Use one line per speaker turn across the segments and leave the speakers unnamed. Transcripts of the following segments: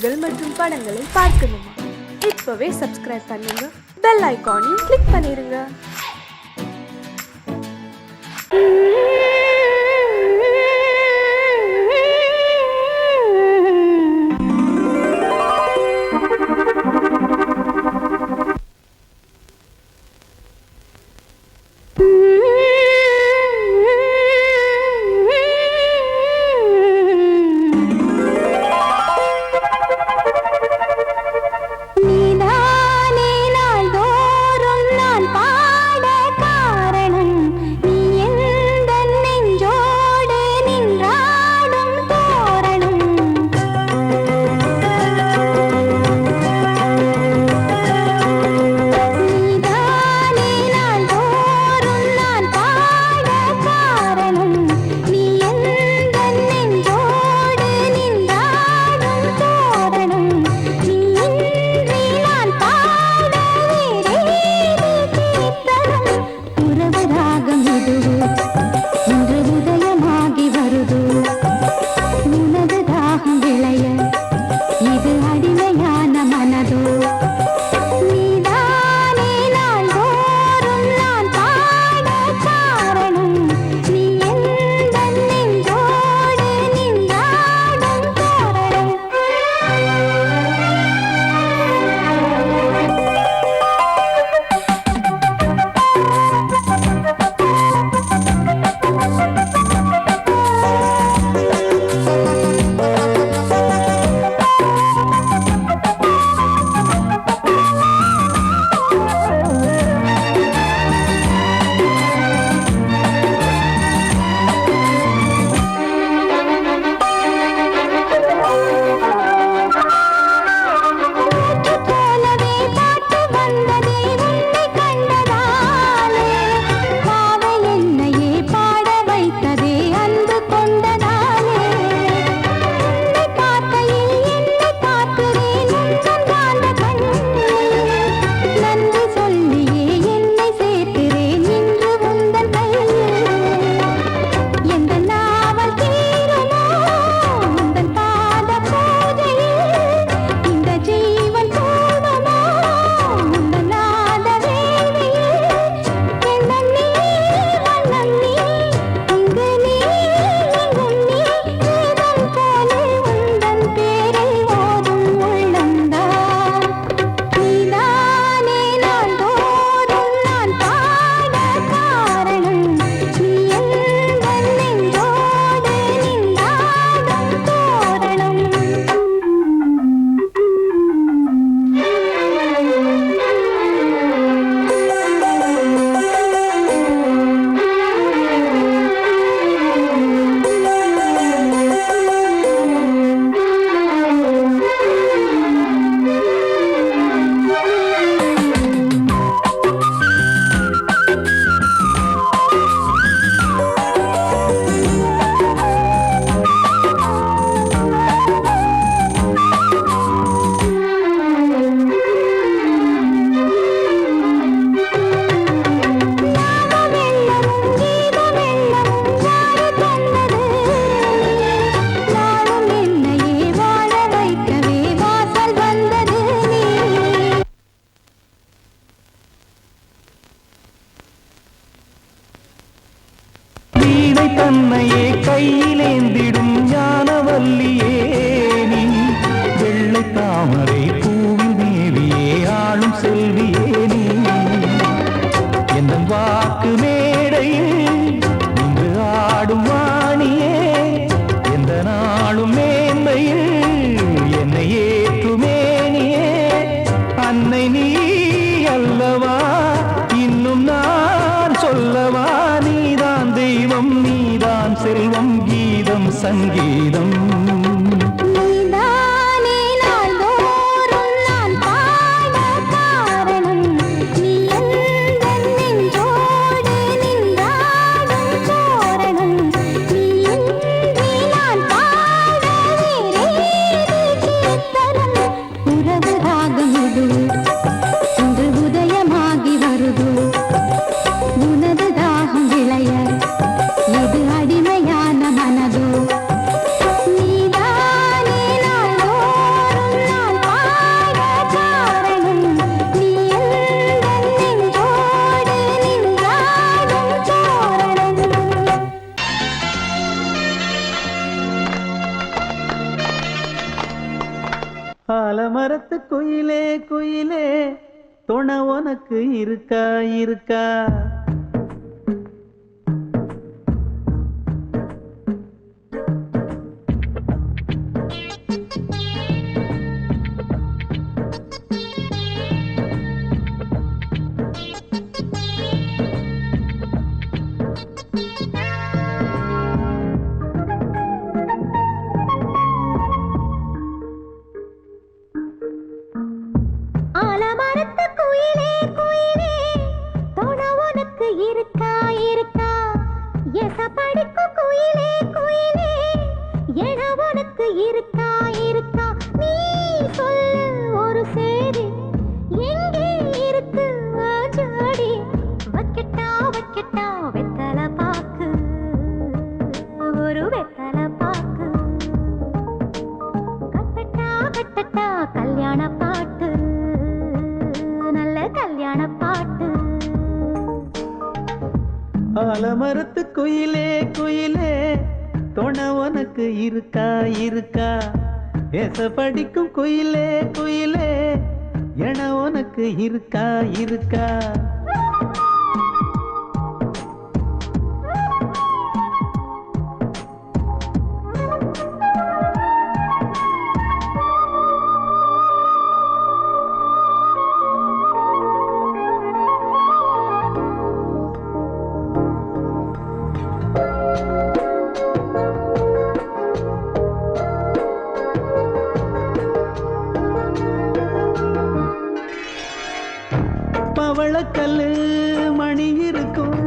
நிகழ்ச்சிகள் மற்றும் படங்களை பார்க்கணுமா? இப்பவே சப்ஸ்கிரைப் பண்ணுங்க, பெல் ஐகானையும் கிளிக் பண்ணிருங்க.
தன்னையே கையிலேந்திடும் ஞானவல்லியே நீ, வெள்ளை தாமரை பூவில் மேவியே ஆளும் செல்வியே நீ, என் வாக்கு மேடையில் இன்று ஆடும் வாணியே, எந்த நாளும் மேன்மையில் என்னை ஏற்றுமேனியே, அன்னை நீ அல்லவா இன்னும் நான் சொல்லவா, நீதான் தெய்வம் நீதான் செல்வம் கீதம் சங்கீதம். உறவு ராகம் இது இன்று உதயம் ஆலமரத்து குயிலே குயிலே துணை உனக்கு இருக்கா இருக்கா?
ஆலமரத்து குயிலே குயிலே துணை உனக்கு இருக்கா இருக்கா? எசப்படிக்கும் குயிலே குயிலே என உனக்கு இருக்கா இருக்கா? நீ சொல்லு ஒரு சேதி எங்கே இருக்கு ஜோடி? வைக்கட்டா வைக்கட்டா வெத்தலை பாக்கு, ஒரு வெத்தலை பாக்கு. கட்டட்டா கட்டட்டா கல்யாண பாட்டு, நல்ல கல்யாண பாட்டு.
ஆலமரத்து குயிலே குயிலே துணை உனக்கு இருக்கா இருக்கா? ஏச படிக்கும் குயிலே குயிலே என உனக்கு இருக்கா இருக்கா? பவளக்கல்லு மணி இருக்கும்,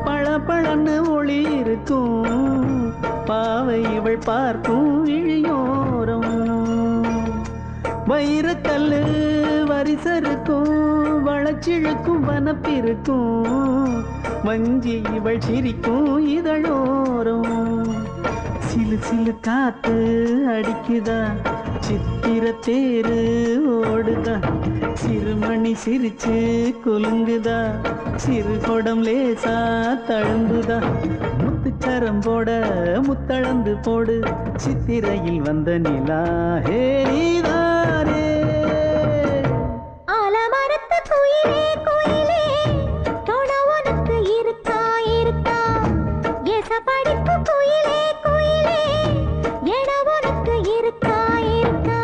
பளபளன்னு ஒளி இருக்கும். பாவை இவள் பார்க்கும் இழியோரம். வைரக்கல்லு வரிசருக்கும், வளச்சிழுக்கும் வனப்பிருக்கும். வஞ்சி இவள் சிரிக்கும் இதழோரம். சிலு சிலு காத்து அடிக்குதா, சித்திர தேரு ஓடுதா. சிறுமணி சிரிச்சு குலுங்குதா, சிறு கொடம் லேசா தழும்புதா. முத்துச்சரம் போட முத்தளந்து போடு, சித்திரையில் வந்த நிலா ஹே நீதானே.
ஆலமரத்து குயிலே குயிலே துணை உனக்கு இருக்கா இருக்கா? எசப்படிக்கும் குயிலே குயிலே என உனக்கு இருக்கா இருக்கா?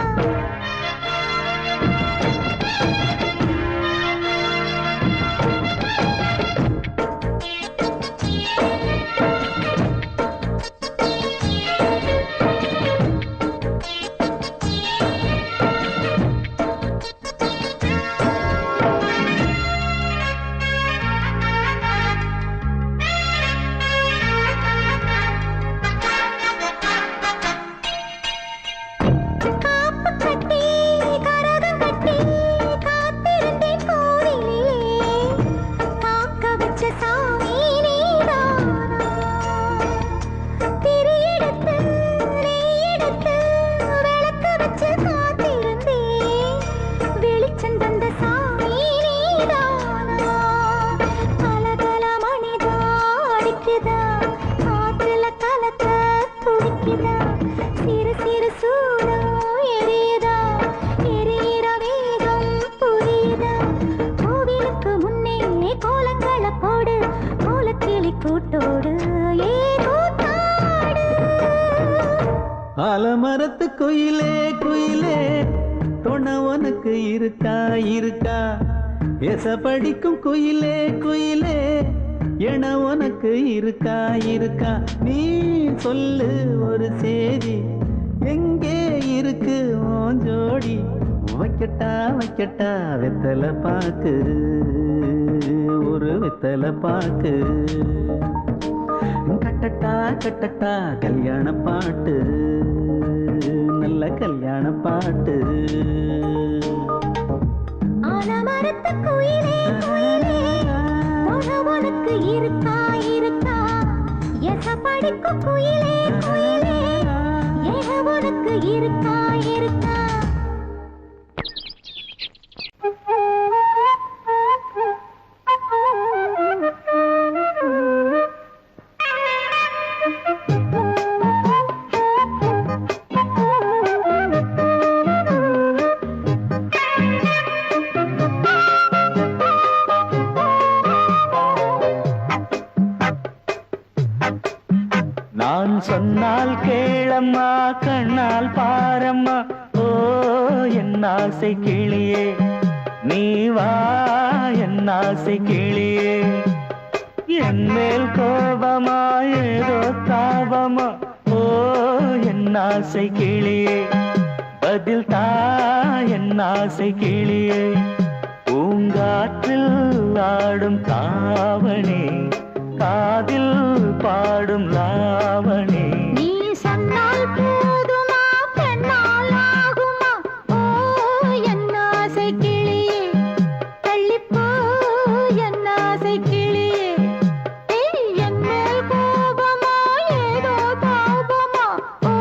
காப்பு கட்டி கரகம் கட்டி காத்திருந்தேன் கோவிலிலே. காக்க வச்ச சாமி நீதானா? திரி எடுத்து நெய் எடுத்து விளக்கு வச்சு காத்திருந்தேன். வெளிச்சம் தந்த சாமி நீதானா? கலகல மணிதா அடிக்குதா, காற்றுல கலக்க துடிக்குதா. சிறு சிறு சூடம் எரியுதா, எரியிற வேகம் புரியுதா. கோவிலுக்கு முன்னே கோலங்களை போடு, கோலக்கிளி கூட்டோடு ஏ கூத்தாடு.
ஆலமரத்து குயிலே குயிலே துணை உனக்கு இருக்கா இருக்கா? எச படிக்கும் குயிலே குயிலே என உனக்கு இருக்கா இருக்கா? நீ சொல்லு ஒரு சேதி எங்கே இருக்கு உன் ஜோடி? வைக்கட்டா வைக்கட்டா வெத்தலை பாக்கு, ஒரு வெத்தலை பாக்கு. கட்டட்டா கட்டட்டா கல்யாண பாட்டு, நல்ல கல்யாண பாட்டு.
ஆலமரத்து குயிலே குயிலே துணை உனக்கு இருக்கா இருக்கா? எசப்படிக்கும் குயிலே குயிலே என உனக்கு இருக்கா இருக்கா?
சொன்னால் கேளம்மா கண்ணால் பாரம்மா ஓ என் ஆசை கிளியே நீ வா என் ஆசை கிளியே என் மேல் கோபமா ஏதோ தாபமா ஓ என் ஆசை கிளியே பதில் தா என் ஆசை கிளியே பூங்காற்றில் ஆடும் தாவணி காதில் பாடும் லாவணி
நீ சொன்னால் போதுமா பெண்ணால் ஆகுமா ஓ என் ஆசை கிளியே தள்ளிப்போ என் ஆசை கிளியே என் மேல் கோபமா ஏதோ தாபமா ஓ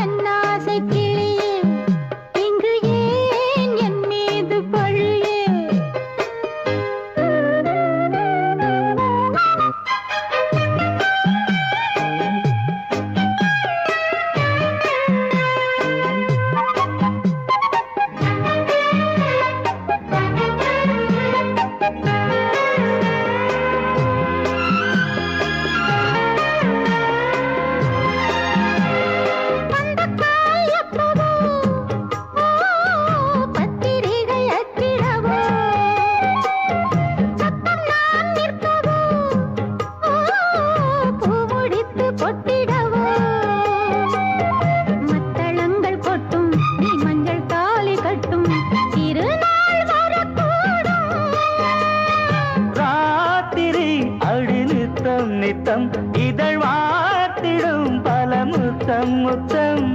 என் ஆசை கிளியே இங்கு ஏன் என் மீது பழியே
நித்தம் இதழ் வாத்திடும் பல முத்தம் முத்தம்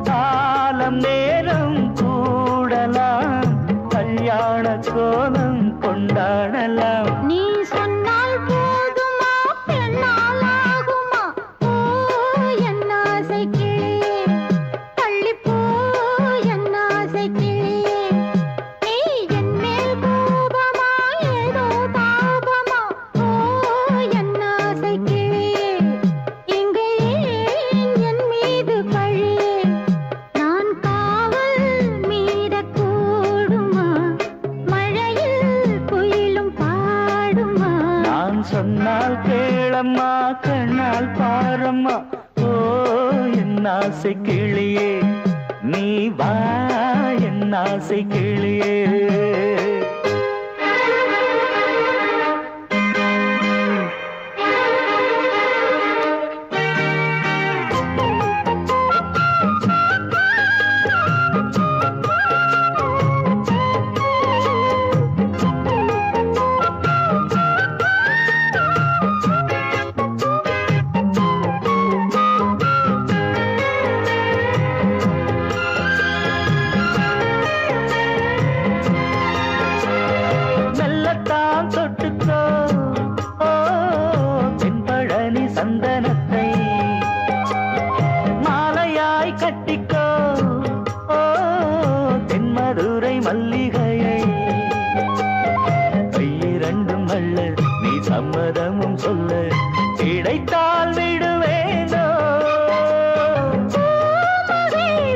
காலம் நேரம் கூடலாம் கல்யாண கோலம் கொண்டாடலாம்
நீ சொன்னால் போதுமா பெண்ணால் ஆகுமா ஓ என் ஆசை கிளியே தள்ளிப்போ என் ஆசை கிளியே நீ என் மேல் கோபமா ஏதோ தாபமா ஓ என் ஆசை கிளியே இங்கே ஏன் என் மீது பழியே நான் காவல் மீறக்கூடுமா மழையில் குயிலும் பாடுமா
நான் சொன்னால் கேளம்மா கண்ணால் பாரம்மா ஓ என் ஆசை கிளியே நீ வா என் ஆசை கிளியே மெல்லத்தான் தொட்டுக்கோ ஓ தென்பழனி சந்தனத்தை மாலையாய் கட்டிக்கோ ஓ தென்மதுரை மல்லிகையை கையிரண்டும் அள்ள நீ சம்மதமும் சொல்ல கிடைத்தால் விடுவேனோ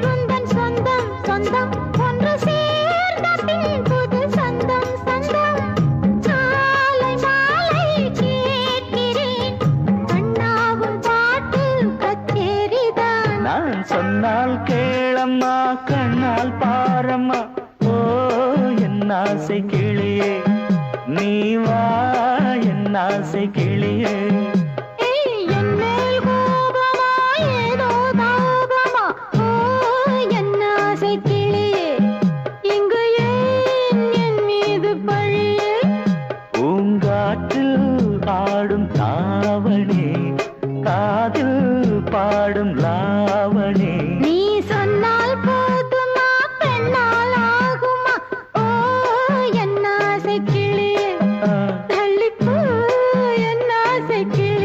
உந்தன் சொந்தம் சொந்தம் ஒன்று சேர்ந்த பின் புது சொந்தம் சொந்தம் காலை மாலை கேட்கிறேன் அண்ணாவும் பாட்டு கச்சேரிதான்
நான் சொன்னால் கேளம்மா கண்ணால் பாரம்மா ஓ என் ஆசை கிளியே நீ வா என் ஆசை கிளியே
என் மேல் கோபமா ஏதோ தாபமா ஓ என் ஆசை கிளியே இங்கு ஏன் என் மீது பழியே
பூங்காற்றில் ஆடும் தாவணி காதில் பாடும் லாவணி
நீ சொன்னால் போதுமா பெண்ணால் ஆகுமா ஓ என் ஆசை கிளியே தள்ளிப்போ என் ஆசை கிளியே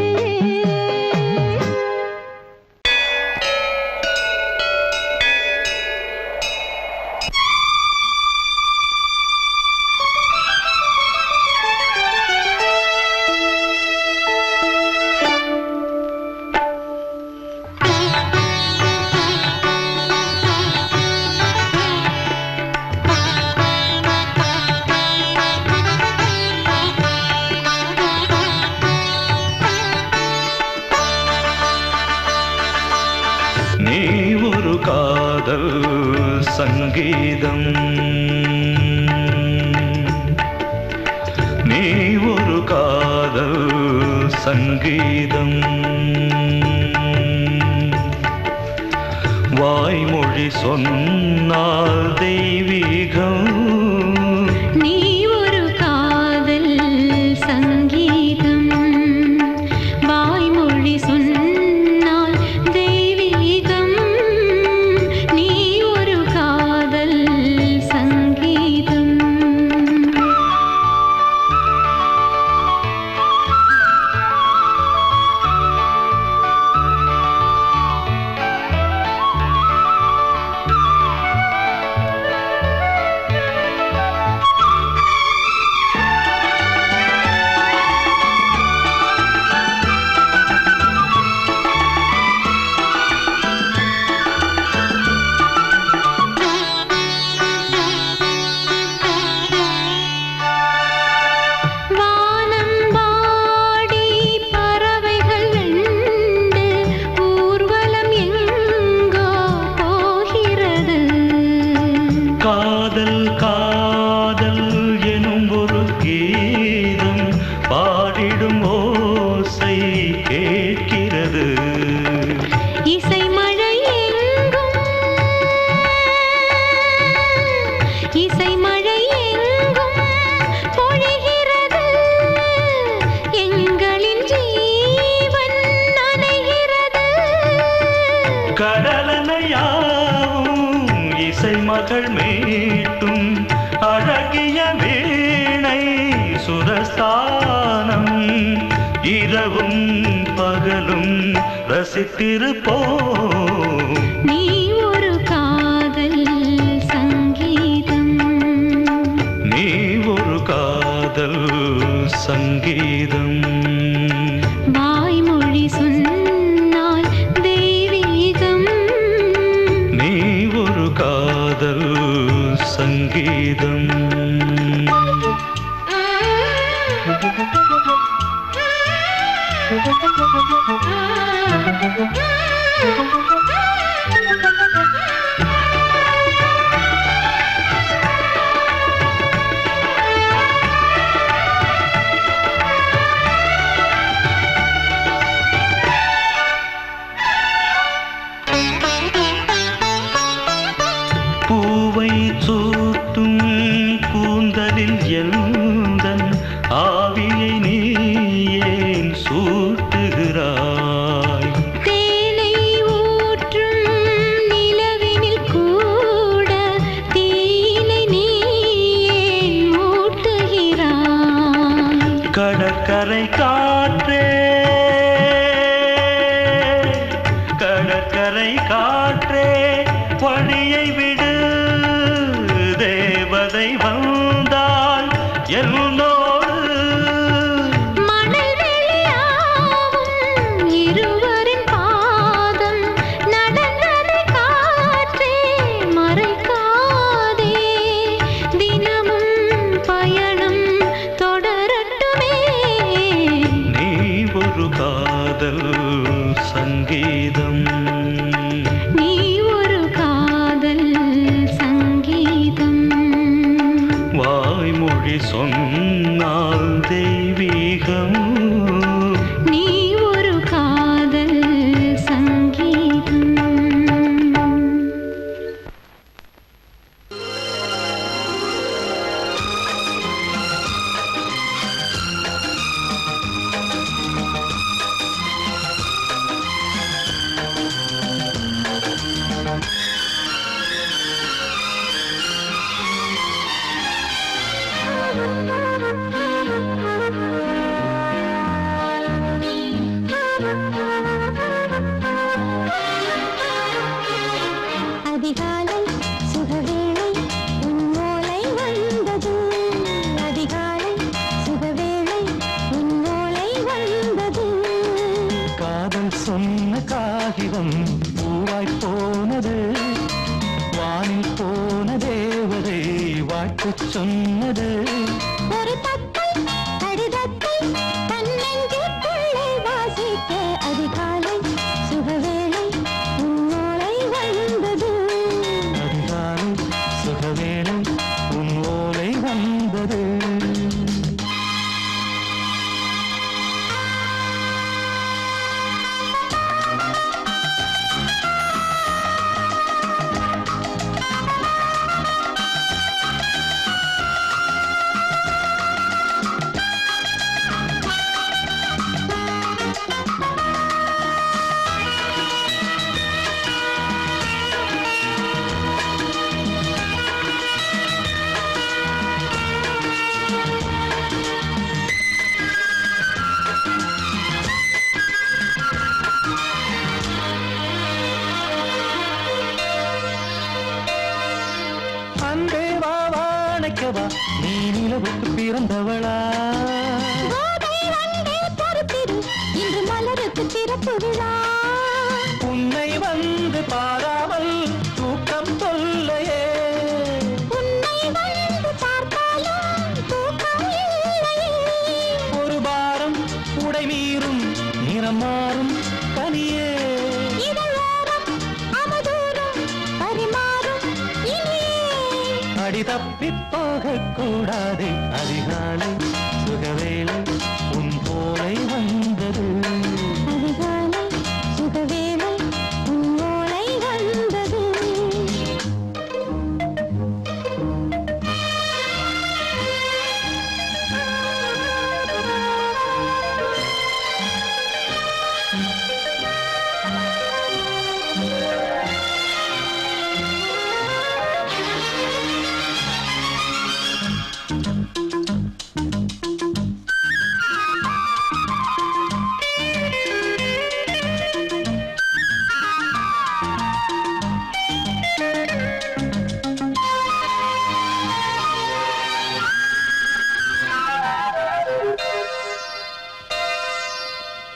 சங்கீதம். நீ ஒரு காதல் சங்கீதம். வாய்மொழி சொன்னால் தெய்வீகம்.
நீ ஒரு காதல் சங்கீதம். வாய்மொழி சொன்னால் தெய்வீகம். நீ ஒரு காதல் சங்கீதம்.
காதல் காதல் எனும் ஒரு கீதம் பாடிடும் ஓசை கேட்கிறது.
இசை மழை எங்கும் இசை மழை எங்கும் பொழிகிறது. எங்களின் ஜீவன் நனைகிறது.
கடலனையாவும் இசை மகள் மீட்டும் அழகிய வீணை சுரஸ்தானம். இரவும் பகலும் ரசித்திருப்போம்.
நீ ஒரு காதல் சங்கீதம்.
நீ ஒரு காதல் சங்கீதம்.
வாய்மொழி சொன்னால் தெய்வீகம்.
நீ ஒரு காதல் சங்கீதம். பூவை சூட்டும் கூந்தலில் எந்தன் ஆவியை நீ ஏன் சூட்டுகிறாய்?
தேனை ஊற்றும் நிலவினில் கூட தீனை நீ ஏன் மூட்டுகிறாய்?
கடற்கரை காற்றே கடற்கரை காற்றே பணியை விடு. தேவதை வந்தால் என்னோடு
மணல் வெளியாகும் இருவரின் பாதம் நடந்ததை காற்றே மறைக்காதே. தினமும் பயணம் தொடரட்டுமே.
நீ ஒரு காதல் சங்கீதம்.
நீ ஒரு காதல் சங்கீதம்.
வாய்மொழி சொன்னால் தெய்வீகம்.
நீ ஒரு காதல் சங்கீதம். அதிகாலை சுகவேளை உன்னோலை வந்தது. அதிகாலை சுகவேளை உன்னோலை வந்தது.
காதல் சொன்ன காகிதம் பூவாய் போனது. வானில் போன தேவதை வாழ்த்துச் சொன்னது.
ஒரு தத்தை கடிதத்தை தன்னெஞ்சுக்குள்ளே வாசிக்க அதிகாலை சுகவேளை உன்னோலை வந்தது.
அதிகாலை வைக்கவா நீ நிலவுக்கு பிறந்தவளா
கோதை வந்தே பொறுத்திரு, இன்று மலருக்கு திறப்பு விழா.
உன்னை வந்து பாராமல் தூக்கம் தொல்லையே
உன்னை வந்து பார்த்தாலும் தூக்கம் இல்லையே.
ஒரு பாரம் உடை மீறும் நிறம் மாறும் தனியே
இதழோரம் அவதூறும் பரிமாறும் இனியே.
அடி தப்பி போகக் கூடாதே அதிகாலை சுகவேளை உன் போலை வந்தது
அதிகாலை சுகவேளை உன் ஓலை வந்தது.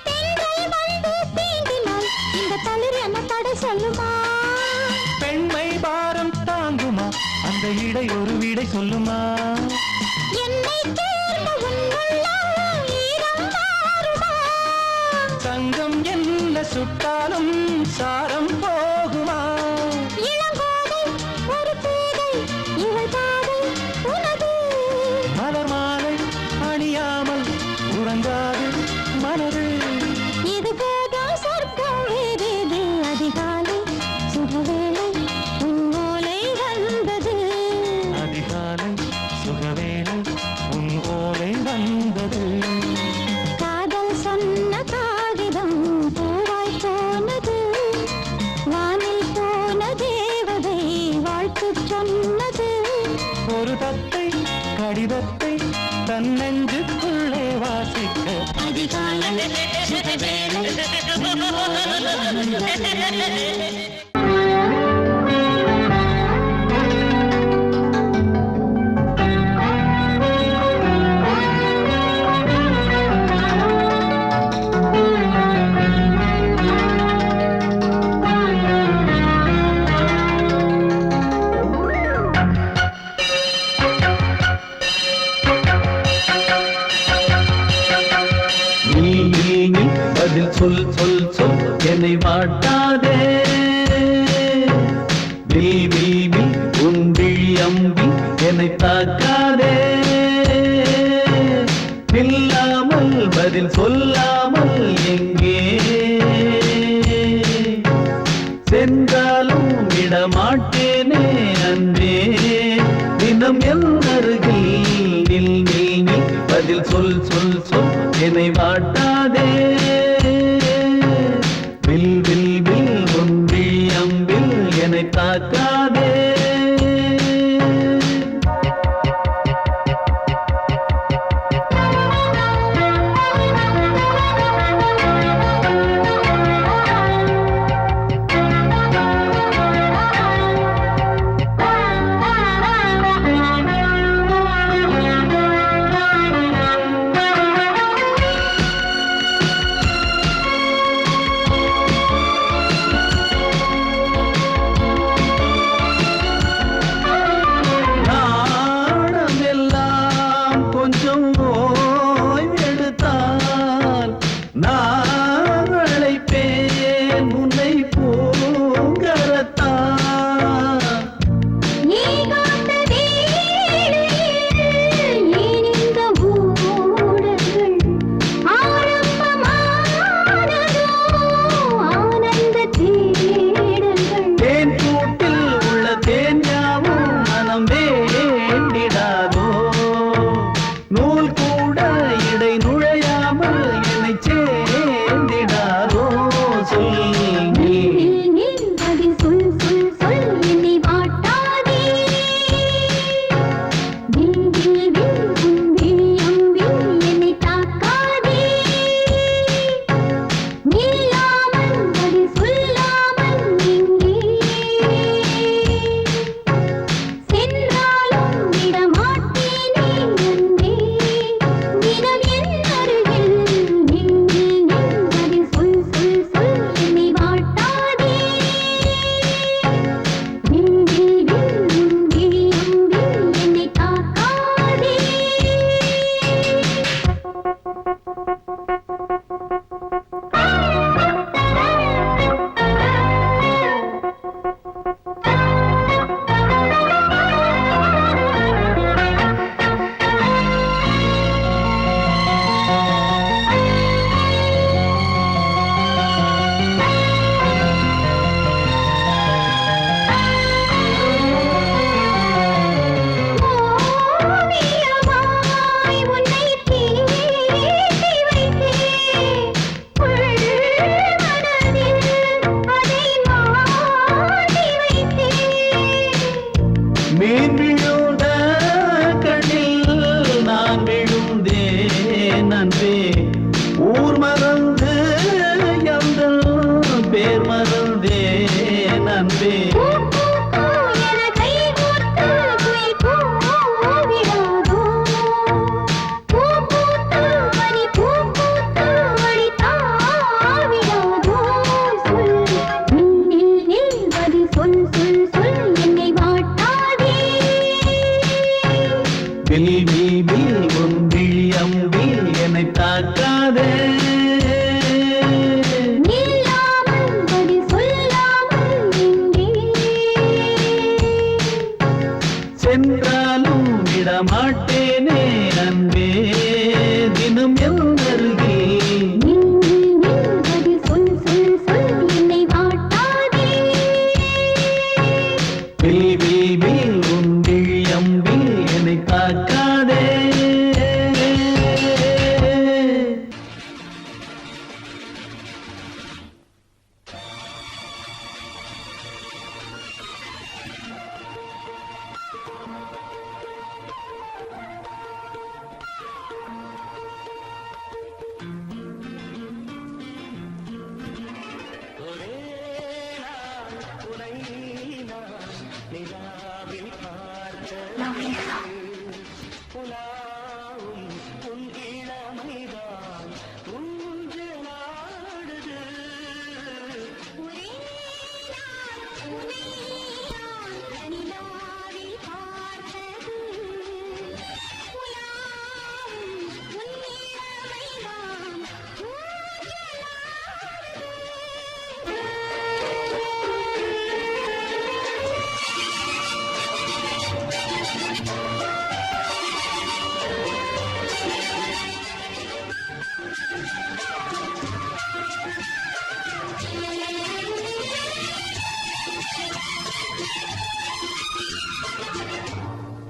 தென்றல் வந்து தீண்டினால் இந்த தளிர் என்ன தடை சொல்லுமா?
பெண்மை பாரம் தாங்குமா அந்த இடை ஒரு விடை சொல்லுமா
என்னை தேர்ந்த உன் உள்ளம் ஈரம் மாறுமா?
தங்கம் என்ன சுட்டாலும் சாரம் போகுமா
இளங்கோதை ஒரு பேதை இவள் பாதை உனது.
மலர் மாலை அணியாமல் உறங்காது மலரு
இது போதும் சொர்க்கம் வேறேது. அதிகாலை சுகவேளை உன் ஓலை வந்தது.
அதிகாலை சுகவேளை உன் ஓலை வந்தது
காதல் சொன்ன காகிதம் பூவாய் போனது. வானில் போன தேவதை வாழ்த்து சொன்னது.
ஒரு தத்தை கடிதத்தை தன் நெஞ்சுக்குள்ளே வாசிக்க
அதிகாலை சுகவேளை உன் ஓலை வந்தது.
நீ பதில் சொல் சொல் சொல் என்னை வாட்டாதே நீ உன் விழி அம்பி என்னை தாக்காதே இல்லாமல் பதில் சொல்லாமல் எங்கே சென்றாலும் விடமாட்டேனே அன்பே தினம் என் அருகில் நில் நில் நில் பதில் சொல் சொல் சொல் என்னை வாட்டாதே வில் வில் வில் ஒன்றி அம்பில் என்னை தாக்காதே மீன் விழுந்த கண்ணில் நான் விழுந்தேன் அன்பே. ஊர் மறந்து எந்தன் பேர் மறந்தேன் அன்பே. வில் வில் வில் உன் விழி அம்பில் என்னை தாக்காதே. சென்றாலும் விடமாட்டேனே அன்பே தினம் என் அருகில். வில் வில் வில் உன் விழி அம்பில் என்னை தாக்காதே.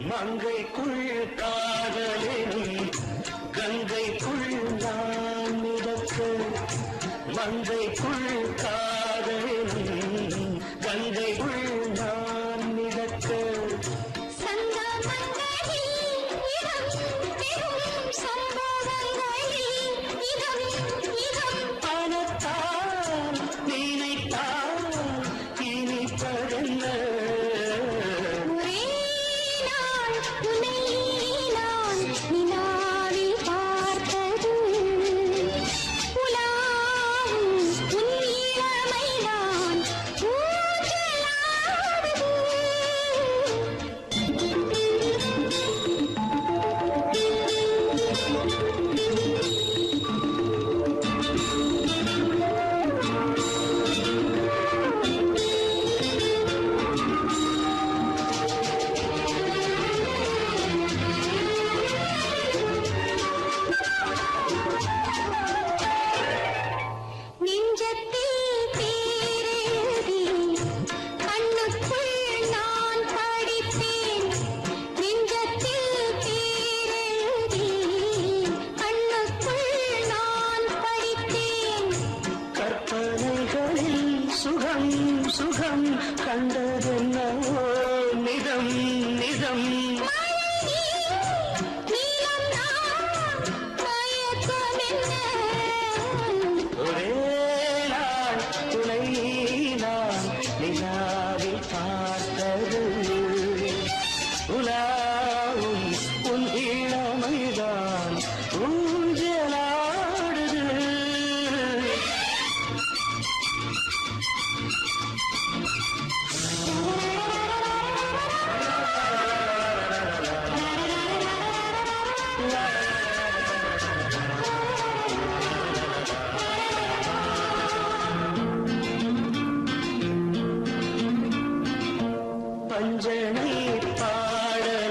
மங்கைக்குள் காதலினும் கங்கைக்குள் நான் மிதக்க. மங்கைக்குள் காதலினும் கங்கைக்குள் நான் மிதக்க. பணத்தால் நினைத்தால் இனிப்பதென்ன. சுகம் சுகம் கண்டதென்னவோ நிதம் நிதம். ஒரே நாள் துணை நான் நிலாவில் பார்த்தது. உலாவும் உன் இளமைதான் ஊஞ்சலாடுது. பஞ்சனை பாடல்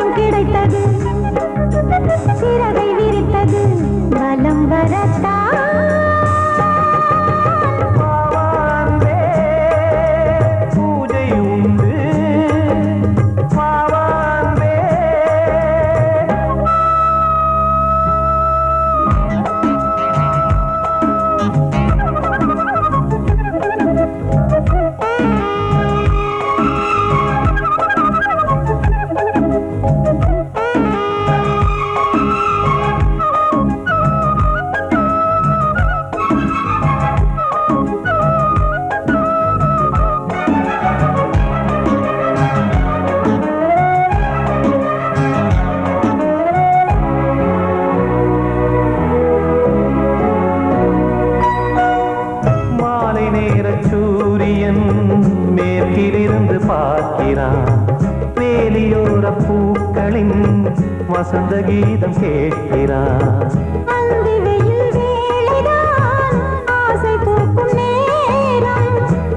துணையும் கிடைத்தது சிறகை விரித்தது வலம் வரத்தா
பூஜை உண்டு பாவான்பே. மாலை நேர சூரியன் மேற்கிலிருந்து பார்க்கிறான். வேலியோர பூக்களின் வசந்த கீதம் கேட்கிறான்.
அந்தி வெயில் வேளைதான் ஆசை பூக்கும் நேரம்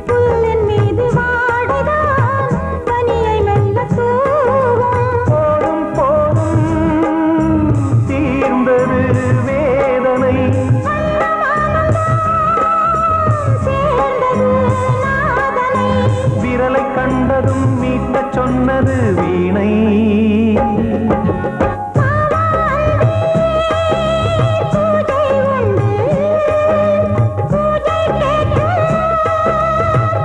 புல்லின் மீது வாடைதான் பனியை மெல்ல தூவும்
போதும் போதும் தீர்ந்தது வேதனை.
சேர்ந்தது நாதனை
விரலை கண்டதும் மீட்டச் சொன்னது வீணை.
பூஜை உண்டு பூஜை கேட்கும்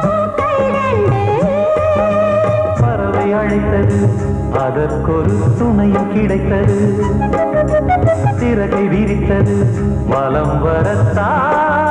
பூக்கள் ரெண்டு
பறவை அழைத்தது அதற்கொரு துணையும் கிடைத்தது சிறகை விரித்தது வலம் வரத்தான்